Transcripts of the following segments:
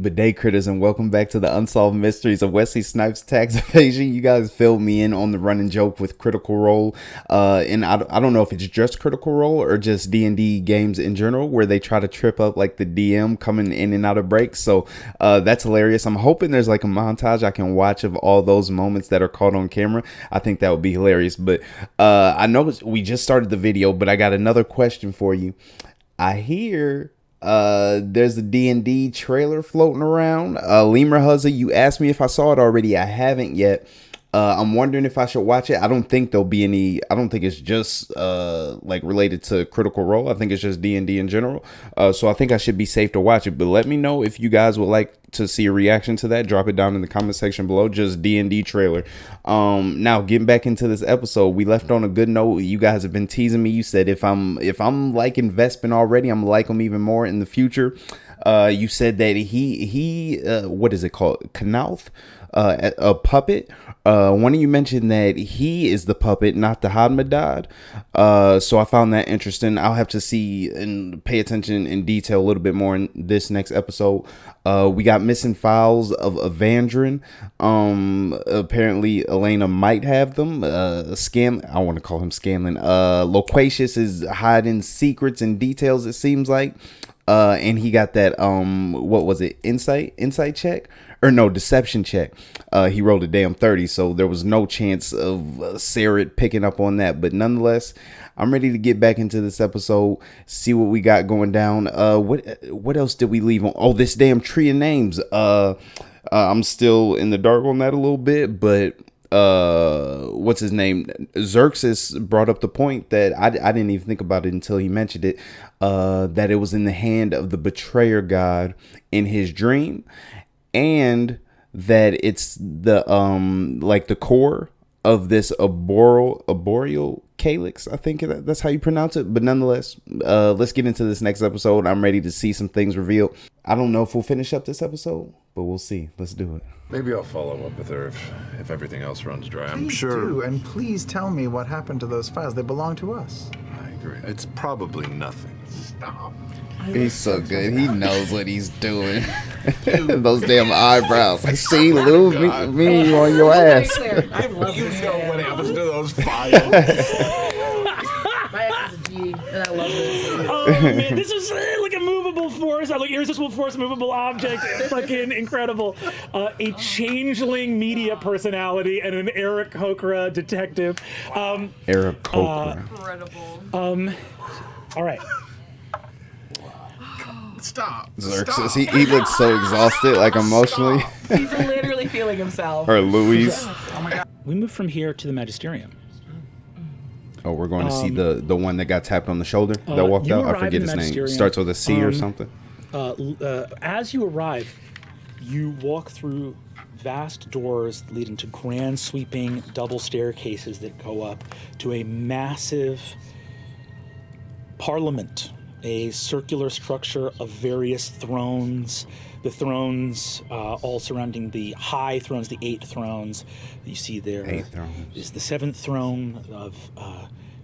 Good day, critters, and welcome back to the Unsolved Mysteries of Wesley Snipes' Tax Evasion. You guys filled me in on the running joke with Critical Role, and I don't know if it's just Critical Role or just D&D games in general, where they try to trip up like the DM coming in and out of breaks. So that's hilarious. I'm hoping there's like a montage I can watch of all those moments that are caught on camera. I think that would be hilarious. But I know we just started the video, but I got another question for you. I hear there's a D&D trailer floating around. Lemur Huzza, you asked me if I saw it already. I haven't yet. I'm wondering if I should watch it. I don't think there'll be any. I don't think it's just like related to Critical Role. I think it's just D&D in general. So I think I should be safe to watch it. But let me know if you guys would like to see a reaction to that. Drop it down in the comment section below. Just D&D trailer. Now getting back into this episode, we left on a good note. You guys have been teasing me. You said if I'm liking Vespin already, I'm gonna like him even more in the future. You said that he what is it called? Knauth, a puppet. One of you mentioned that he is the puppet, not the Hadmadad. So I found that interesting. I'll have to see and pay attention in detail a little bit more in this next episode. We got missing files of Evandrin. Apparently Elena might have them. I want to call him Scanlan. Loquacious is hiding secrets and details, it seems like. And he got that what was it, insight check, or no, deception check. He rolled a damn 30, so there was no chance of Sarah picking up on that. But nonetheless, I'm ready to get back into this episode, see what we got going down. What else did we leave on? Oh, this damn tree of names. I'm still in the dark on that a little bit, but what's his name? Xerxes brought up the point that I didn't even think about it until he mentioned it, that it was in the hand of the betrayer god in his dream, and that it's the like the core of this arboreal calyx. I think that's how you pronounce it. But nonetheless, let's get into this next episode. I'm ready to see some things revealed. I don't know if we'll finish up this episode, but we'll see. Let's do it. Maybe I'll follow up with her if everything else runs dry. I'm Please sure. do, and please tell me what happened to those files. They belong to us. I agree. It's probably nothing. Stop. He's so good. He knows what he's doing. Those damn eyebrows. I see Lou, me on your ass. I love You this know man. what happens to those files. My ex is a G, and I love this. Oh man, this is like a movable force. I like irresistible force, movable object. Fucking incredible. A changeling media personality and an Eric Kokra detective. Eric Kokra. Incredible. All right. Stop. Xerxes. He looks so exhausted, like emotionally. He's literally feeling himself. Or Louise. We move from here to the magisterium. Oh, we're going to see the one that got tapped on the shoulder that walked you out. I arrive forget in the his name. magisterium. Starts with a C or something. As you arrive, you walk through vast doors leading to grand sweeping double staircases that go up to a massive parliament, a circular structure of various thrones. The thrones all surrounding the high thrones, the 8 thrones that you see there. 8 thrones. Is the 7th throne of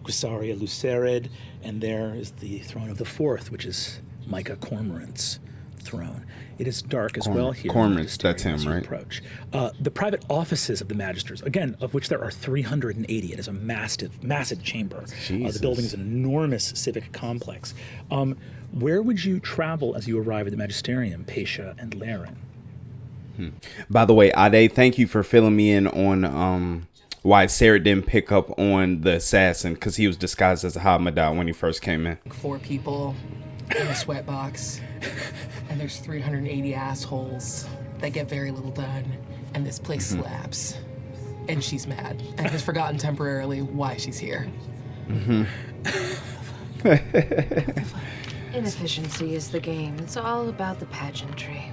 Gusaria Lucerid, and there is the throne of the 4th, which is Micah Cormorant's throne. It is dark as well here. Cormorant, that's him, as you right? Approach. The private offices of the magisters, again, of which there are 380. It is a massive chamber. The building is an enormous civic complex. Where would you travel as you arrive at the magisterium, Pesha and Laren? By the way, Ade, thank you for filling me in on why Sarah didn't pick up on the assassin, because he was disguised as a Hadmadad when he first came in. 4 people in a sweatbox, and there's 380 assholes that get very little done, and this place slaps. And she's mad and has forgotten temporarily why she's here. Inefficiency is the game. It's all about the pageantry.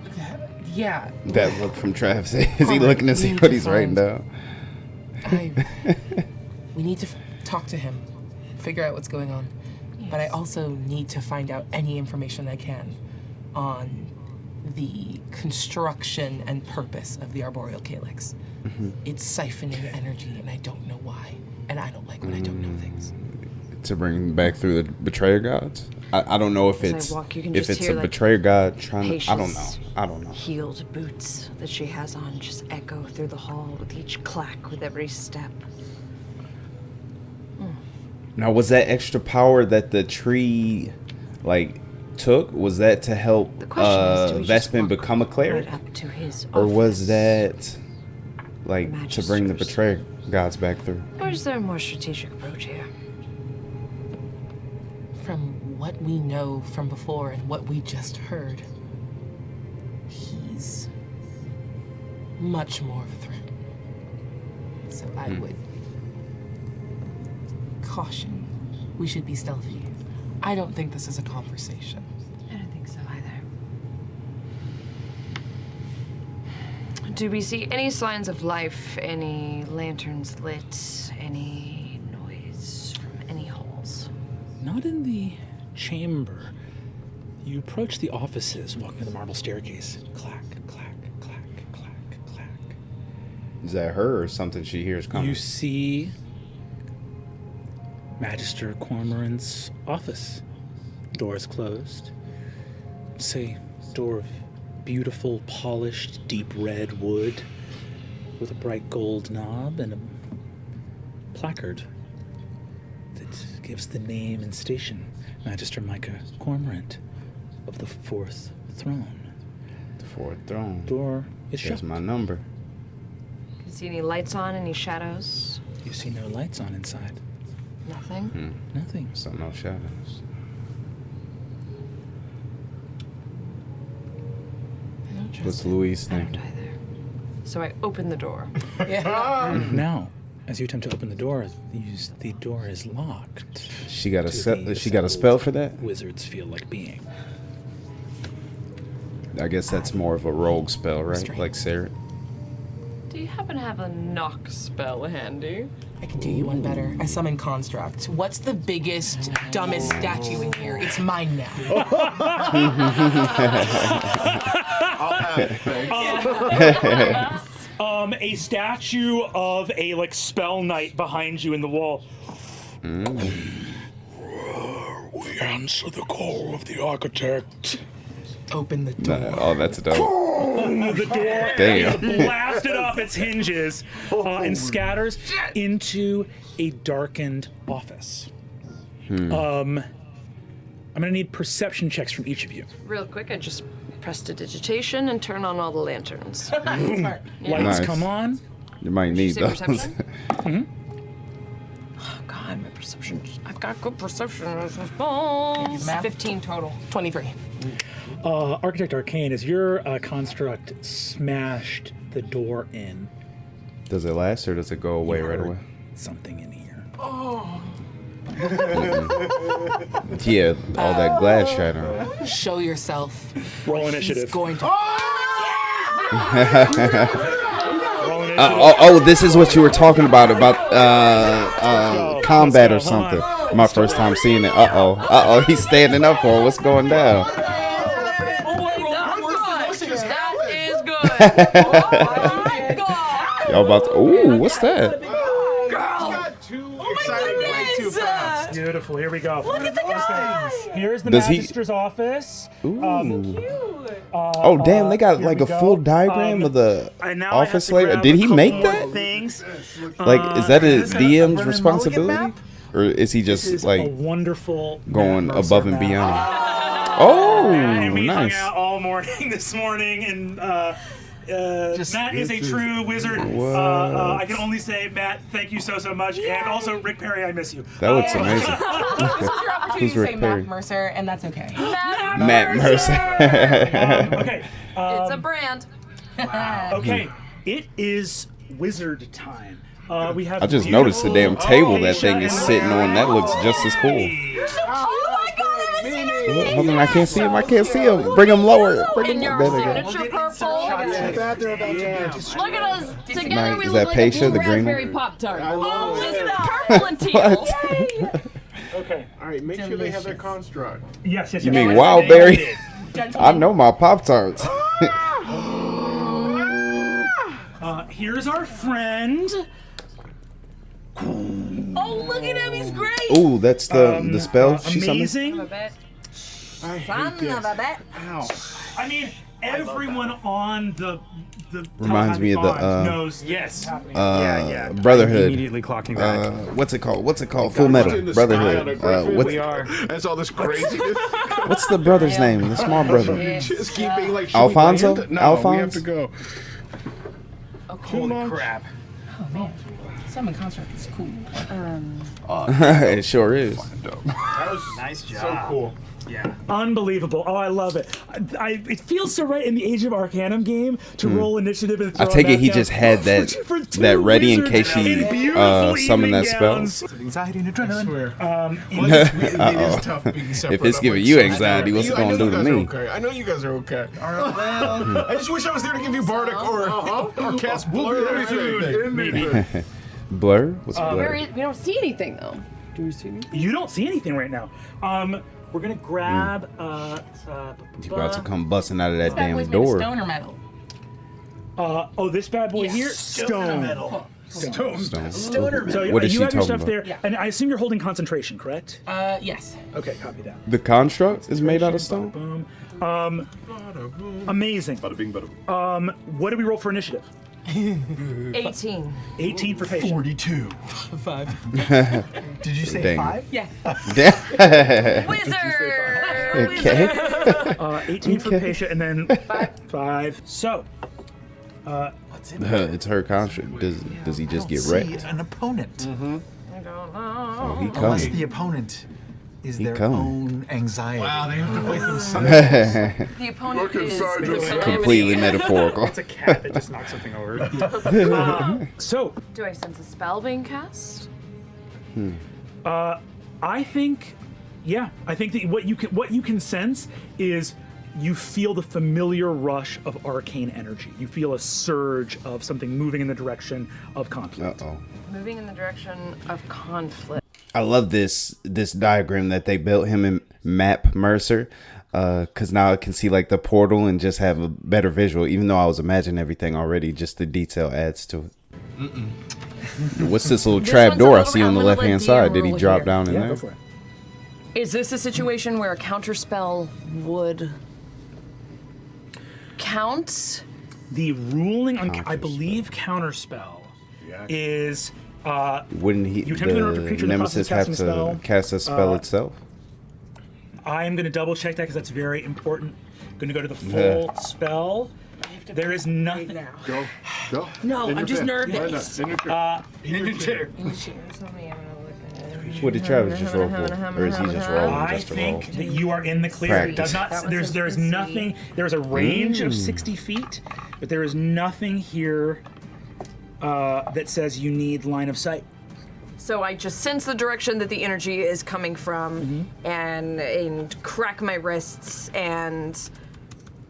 Yeah. That look from Travis. Is he looking to see what he's writing down? We need to talk to him, figure out what's going on. Yes. But I also need to find out any information I can on the construction and purpose of the arboreal calyx. It's siphoning energy, and I don't know why. And I don't like when I don't know things. To bring back through the betrayer gods? I don't know if As I it's walk, you can if just it's hear, a like, betrayer god trying to. I don't know. Haitia's I don't know. Heeled boots that she has on just echo through the hall with each clack with every step. Now, was that extra power that the tree, like, took? Was that to help The question is, do we just Vespin walk become a cleric, right up to his or was office? that like to bring the Magisters. betrayer gods back through? Or is there a more strategic approach here? From what we know from before and what we just heard, he's much more of a threat. So I would caution. We should be stealthy. I don't think this is a conversation. I don't think so either. Do we see any signs of life? Any lanterns lit? Any noise from any halls? Not in the chamber. You approach the offices, walking to the marble staircase. Clack, clack, clack, clack, clack. Is that her or something she hears coming? You see Magister Cormorant's office. Door is closed. It's a door of beautiful, polished, deep red wood with a bright gold knob and a placard that gives the name and station. Magister Micah Cormorant of the Fourth Throne. The fourth throne. Door is That's shut. my number. Do you see any lights on? Any shadows? You see no lights on inside. Nothing? Nothing. So no shadows. I don't trust What's it. Louise I don't think? either. So I open the door. Yeah. Now, as you attempt to open the door, the door is locked. She got a To the she got a spell assembled for that? Wizards feel like being. I guess that's more of a rogue spell, right? Straight. Like Sarah. Do you happen to have a knock spell handy? I can do you one better. I summon construct. What's the biggest, dumbest statue in here? It's mine now. A statue of a spell knight behind you in the wall. We answer the call of the architect. Open the door. Oh, that's dope. The door Damn. is blasted off its hinges and scatters into a darkened office. I'm gonna need perception checks from each of you. Real quick, I just prestidigitation and turn on all the lanterns. Smart. Lights Nice. come on. You might Did need you say those. perception? Oh God, my perception. I've got good perception. Balls. Math. 15 total. 23. Architect Arcane, as your construct smashed the door in, Does it last or does it go away right away? something in here. Yeah, all that glass shattering. Show yourself. Roll He's initiative. going to. Roll initiative. Oh, this is what you were talking about combat or Let's go, hold something. on. My first time seeing it. Uh-oh, he's standing up for it. What's going down? That is good. Oh my God. Y'all about to, ooh, what's that? Beautiful. Here we go. Look at the guys. Here's the Does he- magister's office. Ooh. Oh, damn, they got here like we a go. full diagram of the And now I have office to layout. grab Did a he couple make more that? Things. Like, is that a is that a DM's Brennan responsibility? Mulligan map? Or is he This is just a like wonderful going Matt Mercer above and map. beyond? Oh, And we nice. hung out all morning this morning, and Matt is a true wizard. I can only say, Matt, thank you so much, and also Rick Perry, I miss you. That looks amazing. This is your opportunity Who's to Rick say Perry? Matt Mercer, and that's okay. Matt Mercer. Okay. It's a brand. Okay. It is wizard time. We have I just noticed the damn beautiful table that Aisha thing is and sitting on. That looks just as cool. Hold on, I can't see him. I can't see him. Bring him lower. Bring In him your lower. There we go. signature purple. Too bad they're about to be Look at us. Together Nice. we Is look that like Paisha, a the blue green raspberry one? Pop-Tart. Oh, Look at that. Purple and teal. What? Okay. All right, make sure they have their construct. Yes. You mean Wildberry? I know my Pop Tarts. Here's our friend. Oh, look at him. He's great. Ooh, that's the spell she summoned. Amazing. Son of a bitch. Ow. I mean, everyone on the Reminds me of the knows yes. Brotherhood. Immediately clocking back. What's it called? Full Metal Brotherhood. What's We are. That's all this craziness. what's the brother's name? The small brother. Just keep being like, Alfonso? should we land? No, Alphonse? we have to go. Holy crap. Oh man, summon construct is cool. It sure is. That was Nice job. so cool. Yeah. Unbelievable. Oh, I love it. It feels so right in the Age of Arcanum game to roll initiative and I throw take it back he down just had for two that ready in wizards case he in beautiful summoned that evening spell. gowns. Anxiety and I adrenaline. swear. Uh-oh. It is tough being separate. If it's I'm giving like, you so anxiety, what's it sorry. gonna do to I know you me? guys are okay. I know you guys are okay. All right, well, I just wish I was there to give you Bardic or cast Blur or anything. Blur? What's We blur? don't see anything though. You don't see anything right now. We're gonna grab. You about to come busting out of that That boy's damn made of door. stone or metal? This bad boy here, stone. Stone. So What is you she have your talking stuff about? there, Yeah. and I assume you're holding concentration, correct? Yes. Okay, copy that. The construct is made out of stone? Boom. Amazing. Bada bing, bada boom. What do we roll for initiative? 18. 18 for patient. 42. 5. Did you say Dang. 5? Yeah. Wizard! Okay. 18 for patient, and then 5. So, What's in there? It's her construct. Does he just get See wrecked? an opponent. I don't know. Oh, he Unless coming. the opponent is He their coming. own anxiety. Wow, they have to play themselves. The opponent Look is inside the yourself. Completely Calamity. metaphorical. It's a cat that just knocked something over. so Do I sense a spell being cast? I think, I think that what you can sense is you feel the familiar rush of arcane energy. You feel a surge of something moving in the direction of conflict. Uh-oh. Moving in the direction of conflict. I love this diagram that they built him in Map Mercer, because now I can see like the portal and just have a better visual. Even though I was imagining everything already, just the detail adds to it. What's this little This trap one's a door I little see bit- on the I'm gonna left hand let side? DM Did he roll drop here. down in Yeah, there? go for it. Is this a situation where a counterspell would count? The ruling on, I believe, counterspell is Wouldn't he? You attempt to interrupt a creature in the process Nemesis of have casting a spell. to cast a spell itself? I am going to double check that because that's very important. Going to go to the full spell. There is nothing. Go. No, I'm just nervous. In your chair. What did Travis just roll for? Or is he just rolling I just to roll? think that you are in the clear. It does not. Practice. There is nothing. There is a range of 60 feet, but there is nothing here that says you need line of sight. So I just sense the direction that the energy is coming from, and crack my wrists and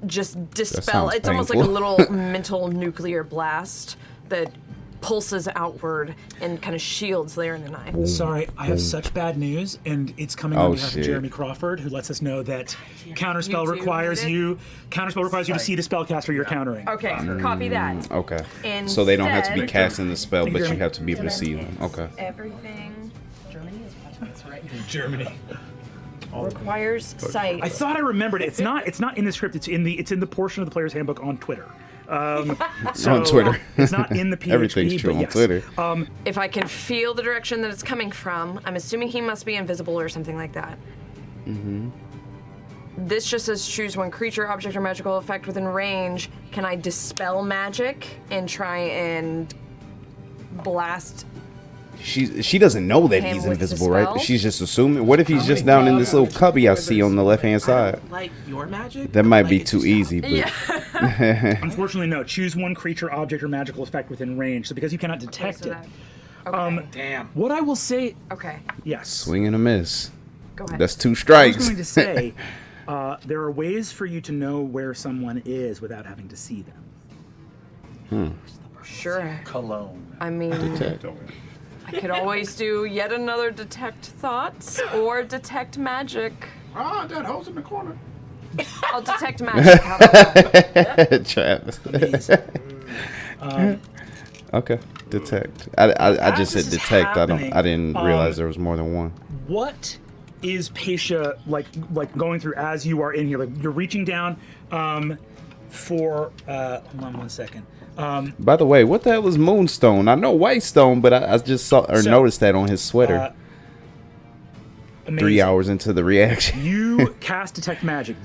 just dispel. sounds It's almost like a painful. little mental nuclear blast that pulses outward and kind of shields Lair in the knife. Sorry, I have such bad news, and it's coming Oh, on behalf shit. of Jeremy Crawford, who lets us know that counterspell You do requires need it? you. Counterspell requires you to see the spellcaster you're countering. Okay, copy that. Okay. So they don't have to be Instead- casting the spell, but you have to be able to see them. Okay. Everything Germany is watching this, right? Germany. requires sight. I thought I remembered it. It's not in the script. It's in the portion of the player's handbook on Twitter. So On Twitter. It's not in the PHP. Everything's true but on yes. Twitter. If I can feel the direction that it's coming from, I'm assuming he must be invisible or something like that. Mm-hmm. This just says choose one creature, object, or magical effect within range. Can I dispel magic and try and blast? She doesn't know that Him he's with the invisible, right? spell? She's just assuming. What if he's just down in this little cubby I see on the left hand side? Like your magic? That might Like, be it's too just easy, out. but Unfortunately, no. Choose one creature, object, or magical effect within range. So because you cannot detect so it. that- Okay. Damn. What I will say, Okay. yes. swing and a miss. Go ahead. That's 2 I was strikes. going to say, there are ways for you to know where someone is without having to see them. Sure. Cologne. I mean, I could always do yet another detect thoughts or detect magic. Ah, that hole's in the corner. I'll detect magic. How about that? Travis. Um, Okay. Detect. I just this said is detect. happening, I didn't realize there was more than one. What is Paisha like going through as you are in here? Like you're reaching down for hold on 1 second. By the way, what the hell is Moonstone? I know Whitestone, but I just saw or noticed that on his sweater. 3 hours into the reaction. You cast Detect Magic.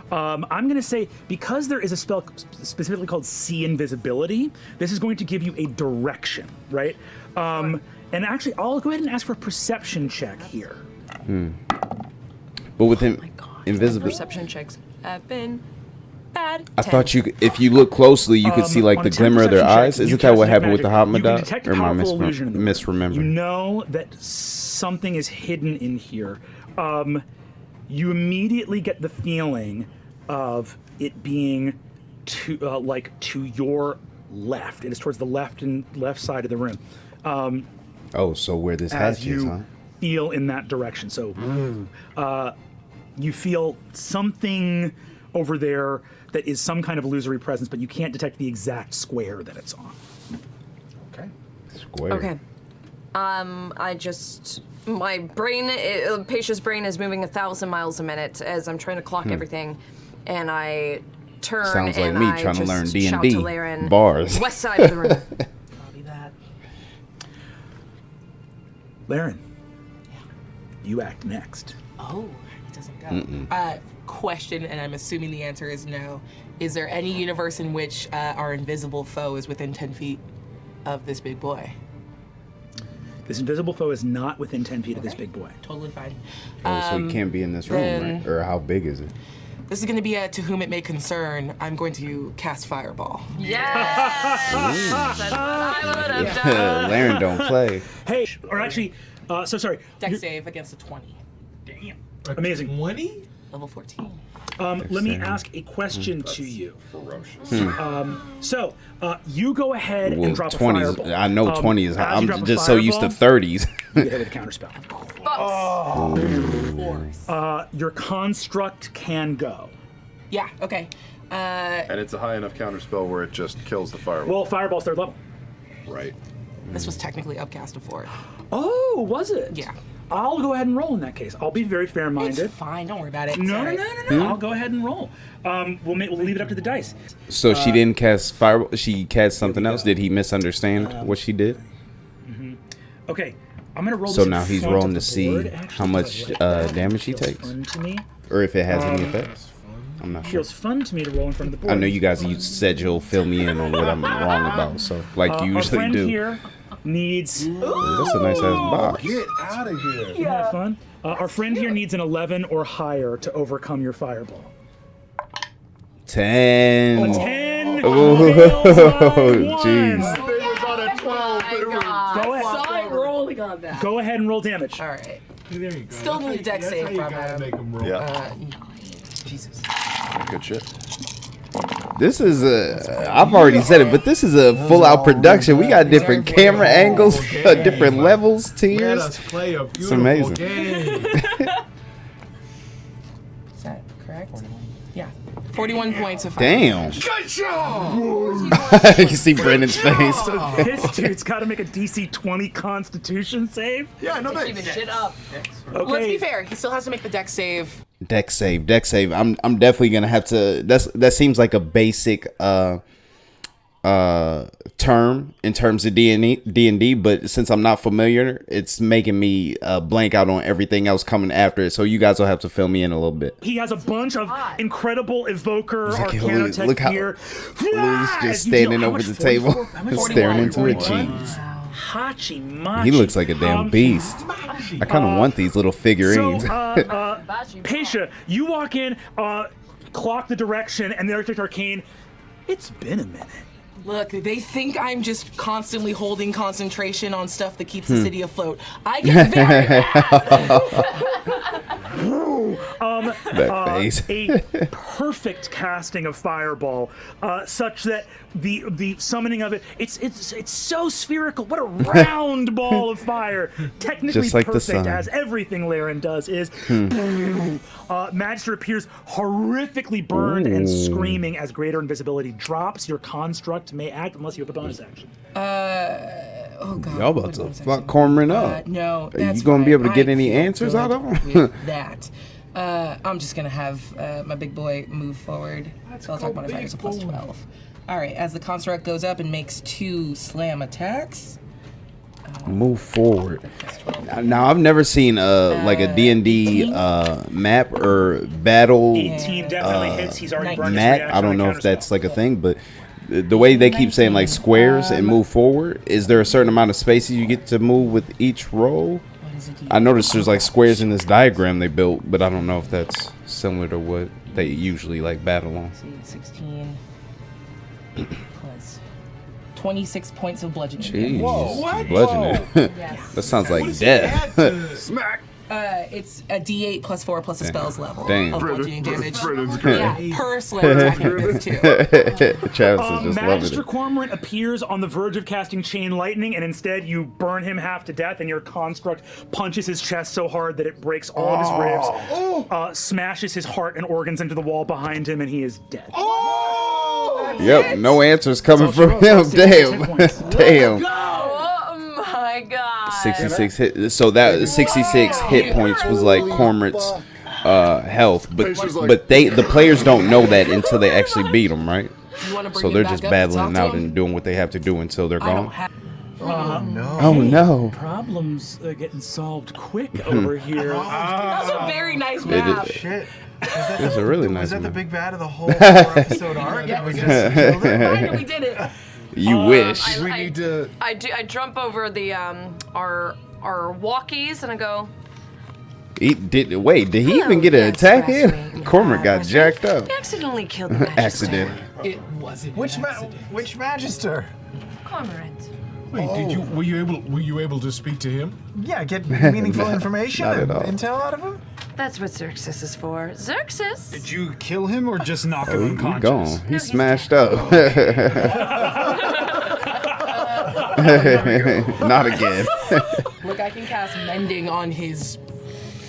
I'm going to say, because there is a spell specifically called See Invisibility, this is going to give you a direction, right? And actually, I'll go ahead and ask for a perception check here. But with him, invisible. Perception checks have been bad. I thought if you look closely, you could see like the glimmer of their eyes. Isn't that what happened with the Hotmadat? Or am I misremembering? You know that something is hidden in here. You immediately get the feeling of it being to your left. It is towards the left side of the room. So where this hatch is, huh? Feel in that direction. So you feel something over there that is some kind of illusory presence, but you can't detect the exact square that it's on. Okay. Square. Okay. My brain, Paisha's brain is moving 1,000 miles a minute as I'm trying to clock everything, and I turn Sounds like and me I trying to just learn shout D&D to Laren, bars. west side of the room. Copy that. Laren, you act next. Oh, it doesn't go. Question, and I'm assuming the answer is no. Is there any universe in which our invisible foe is within 10 feet of this big boy? This invisible foe is not within 10 feet of this big boy. Totally fine. So he can't be in this room, right? Or how big is it? This is going to be a to whom it may concern. I'm going to cast Fireball. Yes! That's what I would have done. Laren don't play. Hey, or actually, so sorry. Dex save against a 20. Damn. Amazing. 20? Level 14. Let me ask a question to you. Ferocious. So, you go ahead and drop 20s. a fireball. I know 20s. as you I'm drop a just so used to fireball, 30s. You hit with a counterspell. Bucks. Your construct can go. Yeah, okay. And it's a high enough counterspell where it just kills the fireball. Well, fireball's 3rd level. Right. This was technically upcast to 4th. Oh, was it? Yeah. I'll go ahead and roll in that case. I'll be very fair-minded. It's fine, don't worry about it. No, Sorry. no. I'll go ahead and roll. We'll leave it up to the dice. So she didn't cast fireball. She cast something else. Did he misunderstand what she did? Okay, I'm gonna roll. So this in now he's front rolling of to the see board, how actually, much because I like that. damage he Feels takes, fun to me. or if it has any effect. I'm not sure. Feels fun to me to roll in front of the board. I know you guys. You said you'll fill me in on what I'm wrong about. So like you Our usually friend do. here needs. That's a nice ass box. Get out of here. Isn't that fun? Our friend here needs an 11 or higher to overcome your fireball. 10. 10. Oh, jeez. They was on a 12. They were- Go ahead. Saw it rolling on that. Go ahead and roll damage. All right. There you go. Still need a dex That's save how you from gotta him. make 'em roll. Yeah. Jesus. Good shit. This is I've already said it, but this is a full out production. We got different camera angles, different levels, Let tiers. us play a beautiful amazing. game. Is that correct? Yeah. 41 points of fire. Damn. You see Brandon's face. This dude's got to make a DC 20 Constitution save. Yeah, no Keeping thanks. shit up. Okay. Let's be fair. He still has to make the dex save. Deck save. I'm definitely gonna have to. That seems like a basic term in terms of D&D, but since I'm not familiar, it's making me blank out on everything else coming after it. So you guys will have to fill me in a little bit. He has a bunch of incredible evoker arcana look tech how gear. Lou's just As you standing know, how over much? the table, 44? How much? staring into a 41. cheese. Hachi Machi. He looks like a damn beast. I kind of want these little figurines. So, Paisha, you walk in, clock the direction, and the Architect Arcane. It's been a minute. Look, they think I'm just constantly holding concentration on stuff that keeps the city afloat. I get very That face. A perfect casting of Fireball, such that the summoning of it's so spherical. What a round ball of fire! Technically Just like the perfect, sun. as everything Laren does is. Magister appears horrifically burned and screaming as greater invisibility drops. Your construct may act unless you have a bonus action. Oh God. Y'all about what to was I fuck saying? Cormorant up. No, Are that's you gonna be fine. able to get I any feel answers out of good him? with that. I'm just gonna have my big boy move forward. So I'll talk modifier is a plus 12. All right, as the construct goes up and makes 2 slam attacks. Move forward. Now I've never seen like a D&D map or battle 18 definitely hits. He's already burned his map. reaction I don't on know if counterspell. that's like a thing, but the way they keep saying like squares and move forward, is there a certain amount of spaces you get to move with each roll? I noticed there's like squares in this diagram they built, but I don't know if that's similar to what they usually like battle on. 16 plus 26 points of bludgeoning. Jeez. Whoa, what? Bludgeoning. Yes. That sounds like death. Smack. It's a D8 plus 4 plus a spell's level Damn. of bludgeoning damage. Brennan's great. Yeah, per slam attack this too. Travis is just loving Magister it. Cormorant appears on the verge of casting Chain Lightning, and instead you burn him half to death, and your construct punches his chest so hard that it breaks all of his ribs, smashes his heart and organs into the wall behind him, and he is dead. Yep, no answers coming from him. Roll 66 hit Damn. points. Damn. Oh my god. 66 hit. So that 66 hit points was like Cormorant's health, but the players don't know that until they actually beat him, right? You wanna bring So him they're back just up and talk battling to out him? and doing what they have to do until they're I don't gone. have. Oh no. Problems getting solved quick over here. That was a very nice It map. is- Shit. It's a really nice Was that the map. big bad of the whole 4-episode arc? Yeah, We just killed it? Finally, we did it. You wish. We need to. I jump over the our walkies and I go. Did he Hello, even get an yes, attack Wesley. in? Cormorant got jacked up. We accidentally killed the magister. Accident. It wasn't. Which magister? Cormorant. Wait, were you able to speak to him? Yeah, get meaningful information not and at all. intel out of him? That's what Xerxes is for. Xerxes? Did you kill him or just knock him He unconscious? gone. He he's smashed up. Not again. Look, I can cast mending on his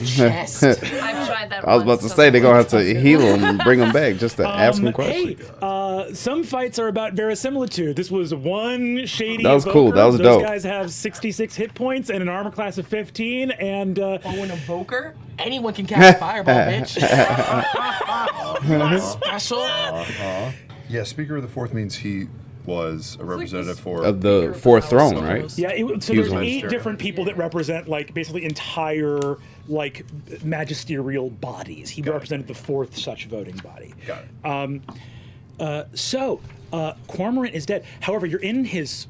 chest. I've tried that I was about to say they're gonna have to heal him and bring him back just to ask him questions. Hey, some fights are about verisimilitude. This was one shady. That was cool. evoker. That was Those dope. guys have 66 hit points and an armor class of 15, and Oh, an evoker? Anyone can cast fireball, bitch. Special. Yeah, Speaker of the Fourth means he was a representative for. Of the fourth throne, right? yeah. So He was there's on 8 magisterium. different people that represent like basically entire like magisterial bodies. He represented the 4th such voting body. Got it. Cormorant is dead. However, you're in his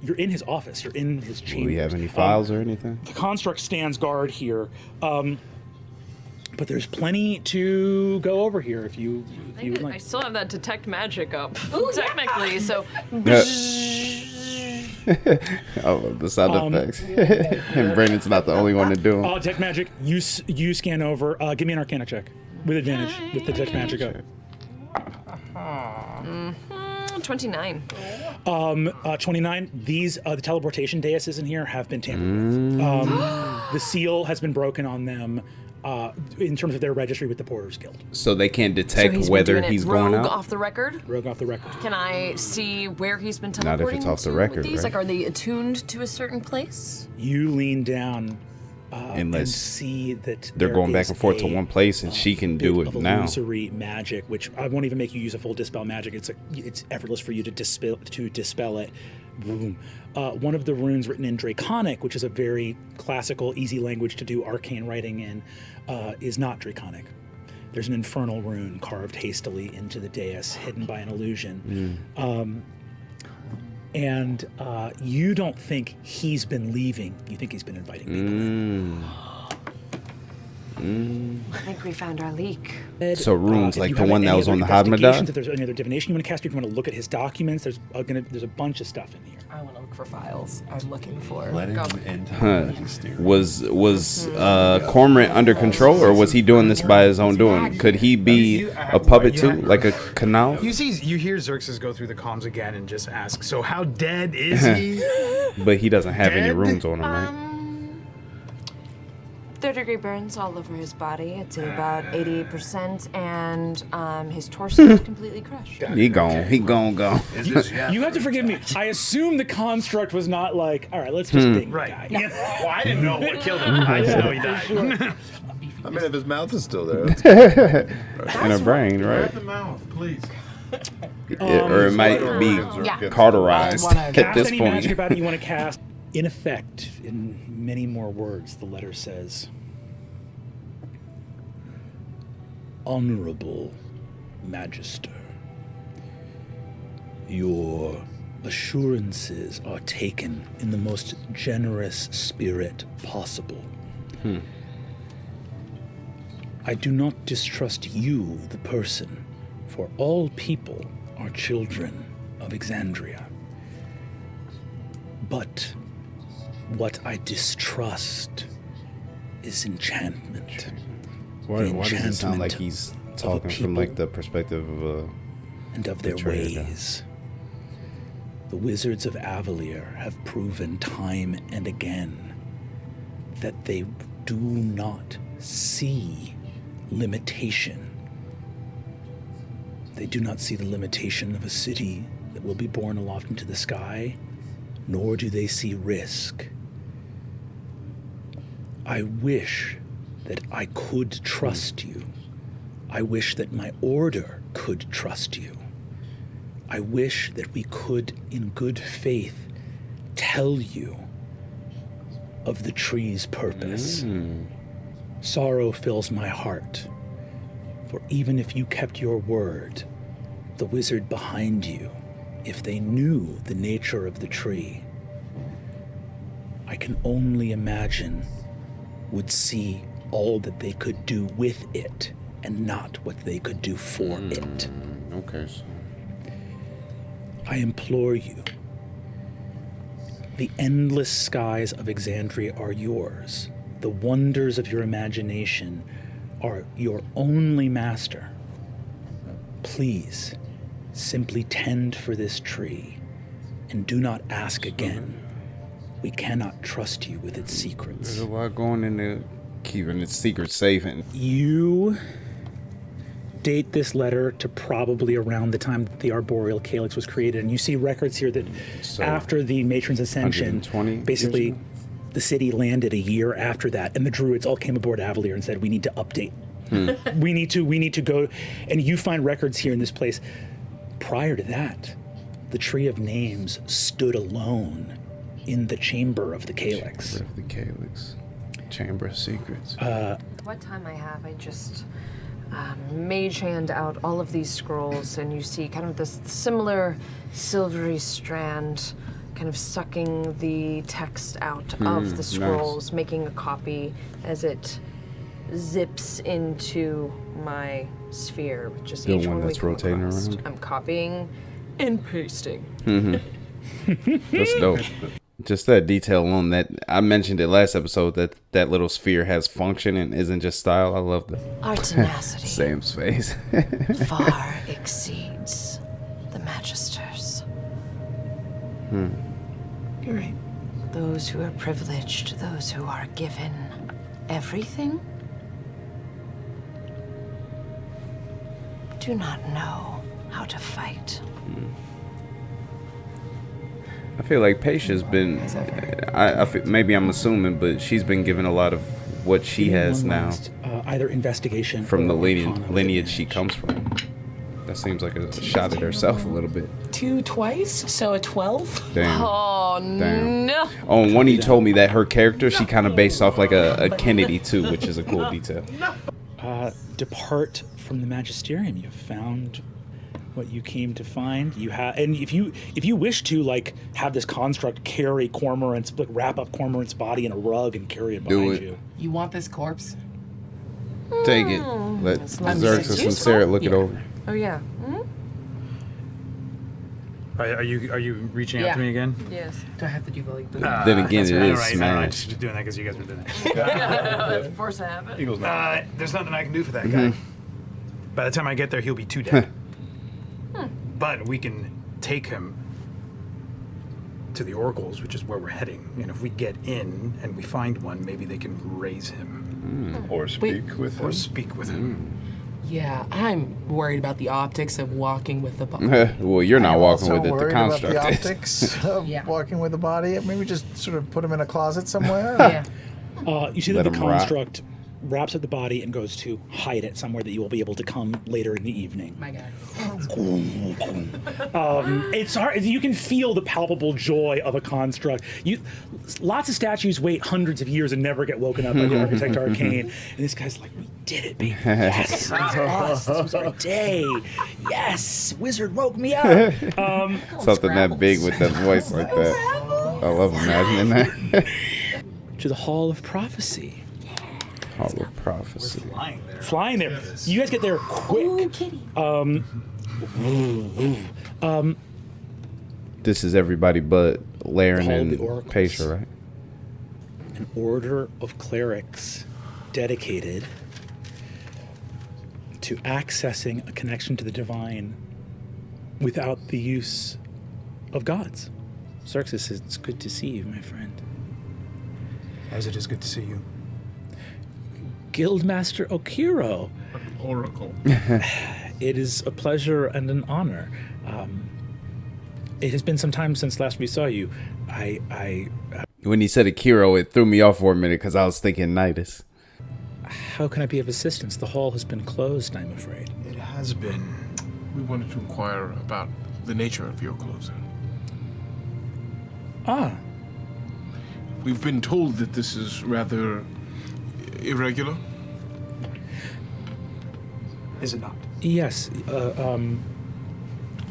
office. You're in his chamber. Do we have any files or anything? The construct stands guard here, but there's plenty to go over here if you would I like. still have that detect magic up, technically. So Oh, the sound effects. And Brandon's not the only one to do them. Detect magic. You scan over. Give me an Arcana check with advantage with the detect magic up. 29. 29. These the teleportation daises in here have been tampered with. The seal has been broken on them. In terms of their registry with the Porters Guild. So they can't So detect he's been whether doing it he's rogue going out? off the record. Rogue off the record. Can I see where he's been Not if teleporting it's off the to record, with these? right? Like, are they attuned to a certain place? You lean down and Unless see that they're there going back is and forth to a, one place and she can do bit it of now. illusory magic, which I won't even make you use a full dispel magic. It's effortless for you to dispel it. Boom. One of the runes written in Draconic, which is a very classical, easy language to do arcane writing in, is not Draconic. There's an infernal rune carved hastily into the dais, hidden by an illusion. And you don't think he's been leaving. You think he's been inviting people. I think we found our leak. So runes If like you the have one that any was other on the investigations, Hadmadat? If there's any other divination you want to cast, if you want to look at his documents, there's a bunch of stuff in here. I want to look for files. I'm looking for. Let him Go. into Huh. the magisterium. Was Cormorant under control, or was he doing this by his own doing? Could he be a puppet too, like a canal? You hear Xerxes go through the comms again and just ask, so how dead is he? But he doesn't have any Dead? runes on him, right? third-degree burns all over his body to about 88%, and his torso is completely crushed. He gone. Go. You have to forgive me. I assume the construct was not like, all right, let's just ding the guy. Yeah. Well, I didn't know what killed him. I just know he died. I mean, if his mouth is still there. That's In a brain, right? Grab the mouth, please. Or it might be cauterized at Cast this any magic point. about it you want to cast. In effect, in many more words, the letter says, Honorable Magister, your assurances are taken in the most generous spirit possible. I do not distrust you, the person, for all people are children of Exandria. But what I distrust is enchantment. Why does it sound like he's talking from like the perspective of and of their betrayer, ways? The wizards of Avalier have proven time and again that they do not see limitation. They do not see the limitation of a city that will be borne aloft into the sky, nor do they see risk. I wish that I could trust you. I wish that my order could trust you. I wish that we could, in good faith, tell you of the tree's purpose. Sorrow fills my heart, for even if you kept your word, the wizard behind you, if they knew the nature of the tree, I can only imagine would see all that they could do with it and not what they could do for it. Okay. I implore you, the endless skies of Exandria are yours. The wonders of your imagination are your only master. Please, simply tend for this tree and do not ask again. We cannot trust you with its secrets. There's a lot going into keeping its secret safe. And You date this letter to probably around the time that the arboreal calyx was created, and you see records here that after the matron's ascension, 120 basically years ago? the city landed a year after that, and the druids all came aboard Avalier and said, we need to update. We need to go, and you find records here in this place. Prior to that, the Tree of Names stood alone in the chamber of the calyx. Chamber of the calyx. Chamber of secrets. What time I have, I just mage hand out all of these scrolls, and you see kind of this similar silvery strand kind of sucking the text out of the scrolls, making a copy as it zips into my sphere. With just The each one one we that's come rotating across. around? I'm copying and pasting. That's dope. Just that detail on that. I mentioned it last episode that that little sphere has function and isn't just style. I love that. Our tenacity Sam's face. far exceeds the Magisters. You're right. Those who are privileged, those who are given everything, do not know how to fight. I feel like Paisha's been. I feel, maybe I'm assuming, but she's been given a lot of what she has One now last, either investigation from the or Arcana lineage she advantage. comes from. That seems like a shot at herself a little bit. 2 twice, so a 12. Damn. Oh, Damn. no. Oh, and one you told me that her character, she kind of based off like a Kennedy too, which is a cool detail. Depart from the magisterium. You've found what you came to find. You have, and if you wish to, like, have this construct carry Cormorant's, like, wrap up Cormorant's body in a rug and carry it behind it. you. You want this corpse? Take it. Let Xerxes and Sarah look it over. Oh, yeah. Are you reaching out to me again? Yes. Do I have to do the like the? Then again, That's it right. is I smash. just doing that because you guys were doing it. Force a habit. Eagles now. There's nothing I can do for that guy. By the time I get there, he'll be too dead. But we can take him to the oracles, which is where we're heading. And if we get in and we find one, maybe they can raise him. Or speak with him. Or speak with him. Yeah, I'm worried about the optics of walking with the body. Well, you're not I'm walking also with it. The worried about construct the is. optics of Yeah. walking with the body. Maybe just sort of put him in a closet somewhere. Yeah. You see Let that the him rot. construct wraps up the body and goes to hide it somewhere that you will be able to come later in the evening. My God. It's hard. You can feel the palpable joy of a construct. Lots of statues wait hundreds of years and never get woken up by the architect Arcane. And this guy's like, we did it, baby. Yes, this was us. This was our day. Yes, wizard woke me up. Something that big with that voice like that. I love imagining that. To the Hall of Prophecy. Hall of Prophecy. Flying there. You guys get there quick. This is everybody but Laren Hall of and the Oracles. Paisha, right? An order of clerics dedicated to accessing a connection to the divine without the use of gods. Xerxes, it's good to see you, my friend. As it is good to see you. Guildmaster Okiro, Oracle. it is a pleasure and an honor. It has been some time since last we saw you. When he said Akiro, it threw me off for a minute because I was thinking Nidus. How can I be of assistance? The hall has been closed, I'm afraid. It has been. We wanted to inquire about the nature of your closing. Ah, We've been told that this is rather irregular. Is it not? yes.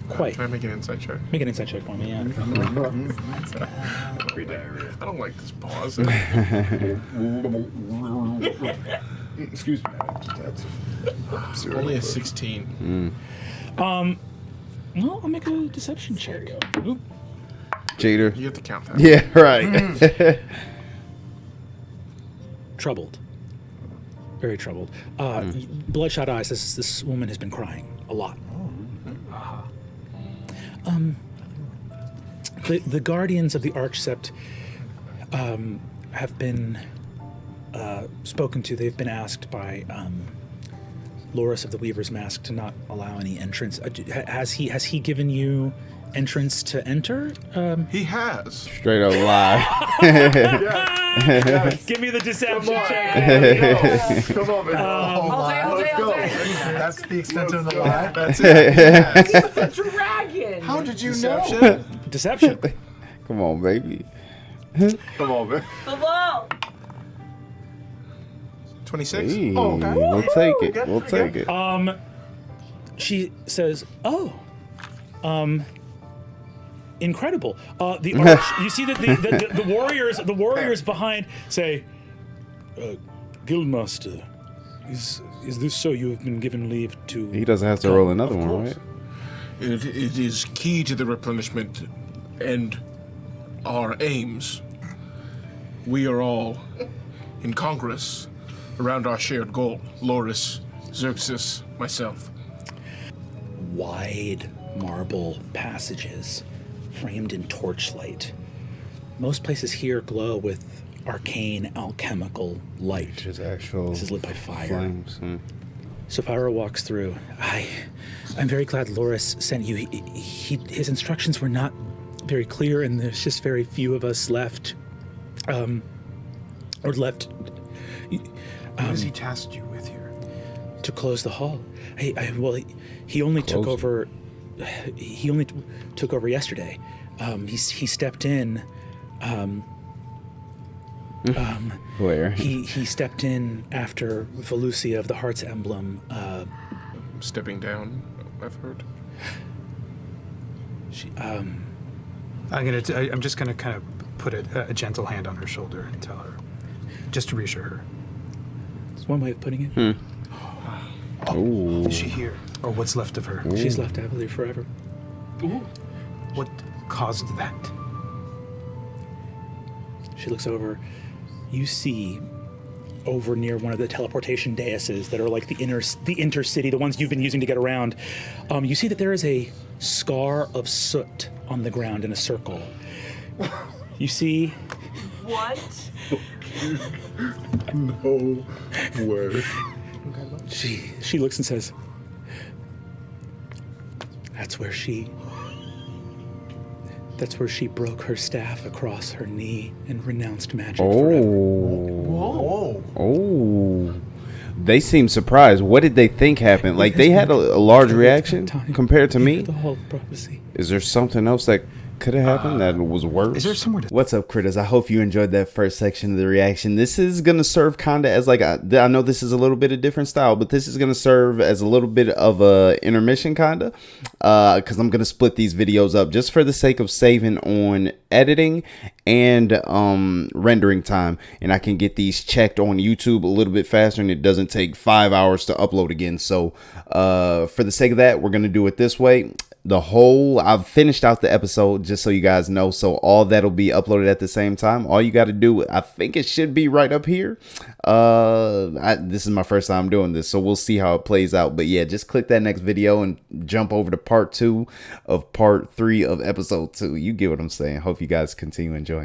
Quite. Can I make an insight check? Make an insight check for me, yeah. I don't like this pause. Excuse me. That's Only a 16. Well, I'll make a deception check. Oop. Cheater. You have to count that. Yeah, right. Troubled. Very troubled. Bloodshot eyes. This woman has been crying a lot. The guardians of the Archsept have been spoken to. They've been asked by Loris of the Weaver's Mask to not allow any entrance. Has he given you entrance to enter? He has. Straight up lie. Give me the deception check. Come on, man. Let's go. That's the extent of the lie. That's it. He's a dragon. How did you Deception. know? Deception. Come on, baby. Come on, man. 26. Hey, okay. we'll take it. Good, We'll take it. She says, "Oh, incredible! The arch. You see that the warriors behind say, Guildmaster, is this so? You have been given leave to? He doesn't have to roll another Of one, course. right? It is key to the replenishment and our aims. We are all in Congress around our shared goal. Loris, Xerxes, myself. Wide marble passages, framed in torchlight. Most places here glow with arcane alchemical light. Which is actual. This is lit by fire. flames. Sapphira walks through. I'm very glad Loris sent you. His instructions were not very clear, and there's just very few of us left. What has he tasked you with here? To close the hall. He only took Close it. over. He only took over yesterday. He stepped in. Where? He stepped in after Volusia of the Heart's Emblem. Stepping down, I've heard. I'm just gonna kind of put a gentle hand on her shoulder and tell her, just to reassure her. It's one way of putting it. Ooh. Is she here, or what's left of her? She's left happily forever. What caused that? She looks over. You see over near one of the teleportation daises that are like the intercity, the ones you've been using to get around. You see that there is a scar of soot on the ground in a circle. You see, What? No way. she looks and says, that's where she broke her staff across her knee and renounced magic forever. Oh. They seem surprised. What did they think happened? Like, they had a large reaction compared to me. The whole prophecy. Is there something else that could have happened that was worse? Is there somewhere to... What's up, critters? I hope you enjoyed that first section of the reaction. This is going to serve kind of as like I know this is a little bit of different style, but this is going to serve as a little bit of a intermission kind of, because I'm going to split these videos up just for the sake of saving on editing and rendering time, and I can get these checked on YouTube a little bit faster, and it doesn't take 5 hours to upload again. So for the sake of that, we're going to do it this way. I've finished out the episode, just so you guys know, so all that'll be uploaded at the same time. All you got to do, I think it should be right up here. This is my first time doing this, so we'll see how it plays out. But yeah, just click that next video and jump over to part 2 of part 3 of episode 2. You get what I'm saying. Hope you guys continue enjoying.